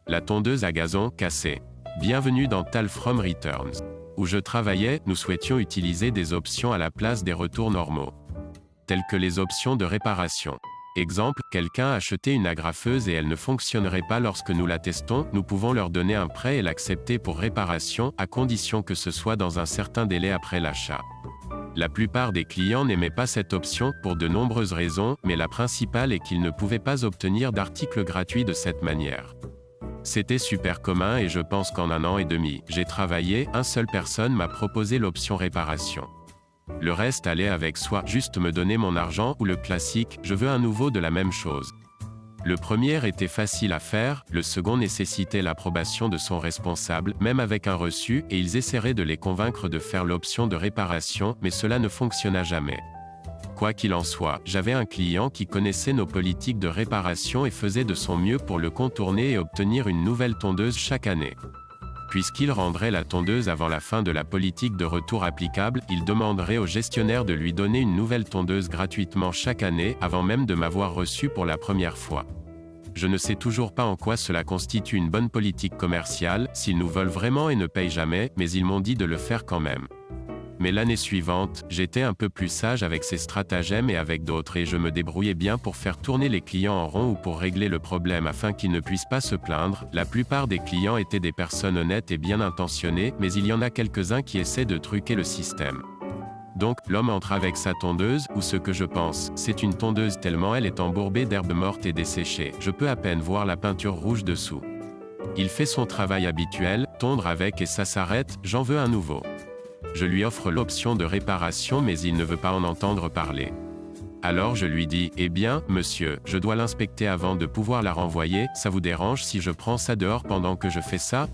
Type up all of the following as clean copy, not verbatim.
La tondeuse à gazon cassée. Bienvenue dans Tal From Returns. Où je travaillais, nous souhaitions utiliser des options à la place des retours normaux. Telles que les options de réparation. Exemple, quelqu'un a acheté une agrafeuse et elle ne fonctionnerait pas lorsque nous la testons, nous pouvons leur donner un prêt et l'accepter pour réparation, à condition que ce soit dans un certain délai après l'achat. La plupart des clients n'aimaient pas cette option, pour de nombreuses raisons, mais la principale est qu'ils ne pouvaient pas obtenir d'articles gratuits de cette manière. C'était super commun et je pense qu'en 1 an et demi, j'ai travaillé, une seule personne m'a proposé l'option réparation. Le reste allait avec soit juste me donner mon argent ou le classique, je veux un nouveau de la même chose. Le premier était facile à faire, le second nécessitait l'approbation de son responsable, même avec un reçu, et ils essaieraient de les convaincre de faire l'option de réparation, mais cela ne fonctionna jamais. Quoi qu'il en soit, j'avais un client qui connaissait nos politiques de réparation et faisait de son mieux pour le contourner et obtenir une nouvelle tondeuse chaque année. Puisqu'il rendrait la tondeuse avant la fin de la politique de retour applicable, il demanderait au gestionnaire de lui donner une nouvelle tondeuse gratuitement chaque année, avant même de m'avoir reçu pour la première fois. Je ne sais toujours pas en quoi cela constitue une bonne politique commerciale, s'ils nous veulent vraiment et ne payent jamais, mais ils m'ont dit de le faire quand même. Mais l'année suivante, j'étais un peu plus sage avec ces stratagèmes et avec d'autres et je me débrouillais bien pour faire tourner les clients en rond ou pour régler le problème afin qu'ils ne puissent pas se plaindre. La plupart des clients étaient des personnes honnêtes et bien intentionnées, mais il y en a quelques-uns qui essaient de truquer le système. Donc, l'homme entre avec sa tondeuse, ou ce que je pense, c'est une tondeuse tellement elle est embourbée d'herbes mortes et desséchées, je peux à peine voir la peinture rouge dessous. Il fait son travail habituel, tondre avec et ça s'arrête, j'en veux un nouveau. Je lui offre l'option de réparation mais il ne veut pas en entendre parler. Alors je lui dis, eh bien, monsieur, je dois l'inspecter avant de pouvoir la renvoyer, ça vous dérange si je prends ça dehors pendant que je fais ça?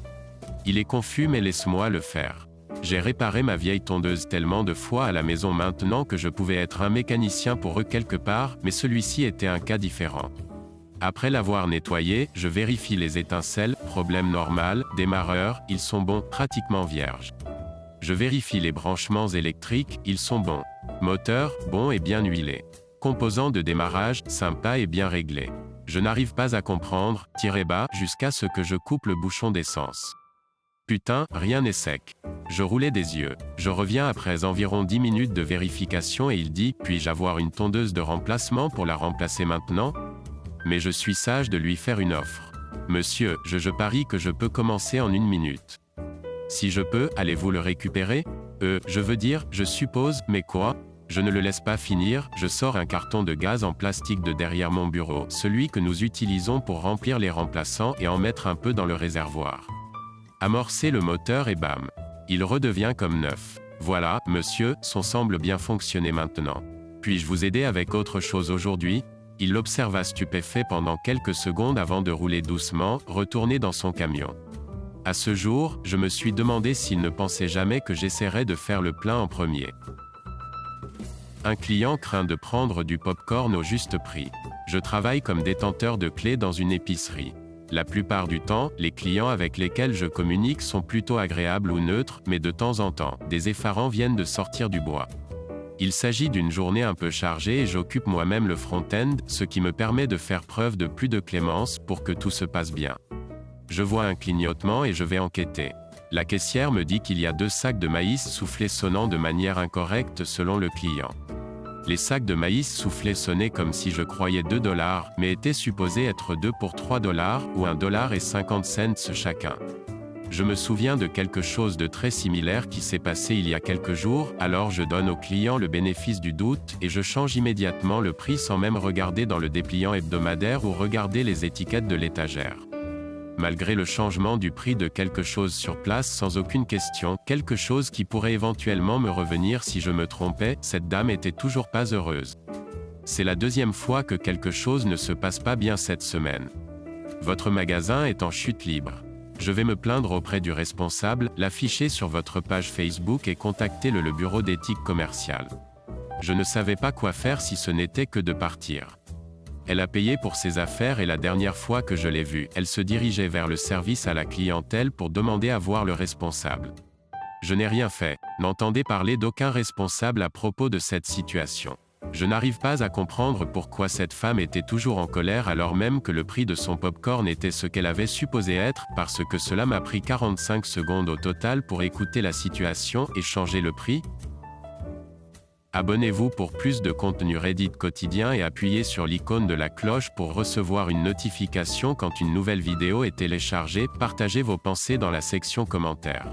Il est confus mais laisse-moi le faire. J'ai réparé ma vieille tondeuse tellement de fois à la maison maintenant que je pouvais être un mécanicien pour eux quelque part, mais celui-ci était un cas différent. Après l'avoir nettoyé, je vérifie les étincelles, problème normal, démarreur, ils sont bons, pratiquement vierges. Je vérifie les branchements électriques, ils sont bons. Moteur, bon et bien huilé. Composants de démarrage, sympa et bien réglé. Je n'arrive pas à comprendre, tirez bas, jusqu'à ce que je coupe le bouchon d'essence. Putain, rien n'est sec. Je roulais des yeux. Je reviens après environ 10 minutes de vérification et il dit, puis-je avoir une tondeuse de remplacement pour la remplacer maintenant? Mais je suis sage de lui faire une offre. Monsieur, je parie que je peux commencer en 1 minute. Si je peux, allez-vous le récupérer? Je veux dire, je suppose, mais quoi? Je ne le laisse pas finir, je sors un carton de gaz en plastique de derrière mon bureau, celui que nous utilisons pour remplir les remplaçants et en mettre un peu dans le réservoir. Amorcer le moteur et bam. Il redevient comme neuf. Voilà, monsieur, son semble bien fonctionner maintenant. Puis-je vous aider avec autre chose aujourd'hui? Il l'observa stupéfait pendant quelques secondes avant de rouler doucement, retourner dans son camion. À ce jour, je me suis demandé s'il ne pensait jamais que j'essaierais de faire le plein en premier. Un client craint de prendre du pop-corn au juste prix. Je travaille comme détenteur de clés dans une épicerie. La plupart du temps, les clients avec lesquels je communique sont plutôt agréables ou neutres, mais de temps en temps, des effarants viennent de sortir du bois. Il s'agit d'une journée un peu chargée et j'occupe moi-même le front-end, ce qui me permet de faire preuve de plus de clémence pour que tout se passe bien. Je vois un clignotement et je vais enquêter. La caissière me dit qu'il y a 2 sacs de maïs soufflés sonnant de manière incorrecte selon le client. Les sacs de maïs soufflés sonnaient comme si je croyais $2, mais étaient supposés être 2 pour $3 ou $1.50 chacun. Je me souviens de quelque chose de très similaire qui s'est passé il y a quelques jours, alors je donne au client le bénéfice du doute et je change immédiatement le prix sans même regarder dans le dépliant hebdomadaire ou regarder les étiquettes de l'étagère. Malgré le changement du prix de quelque chose sur place sans aucune question, quelque chose qui pourrait éventuellement me revenir si je me trompais, cette dame était toujours pas heureuse. C'est la 2e fois que quelque chose ne se passe pas bien cette semaine. Votre magasin est en chute libre. Je vais me plaindre auprès du responsable, l'afficher sur votre page Facebook et contacter le bureau d'éthique commerciale. Je ne savais pas quoi faire si ce n'était que de partir. Elle a payé pour ses affaires et la dernière fois que je l'ai vue, elle se dirigeait vers le service à la clientèle pour demander à voir le responsable. Je n'ai rien fait, n'entendez parler d'aucun responsable à propos de cette situation. Je n'arrive pas à comprendre pourquoi cette femme était toujours en colère alors même que le prix de son popcorn était ce qu'elle avait supposé être, parce que cela m'a pris 45 secondes au total pour écouter la situation et changer le prix. Abonnez-vous pour plus de contenu Reddit quotidien et appuyez sur l'icône de la cloche pour recevoir une notification quand une nouvelle vidéo est téléchargée. Partagez vos pensées dans la section commentaires.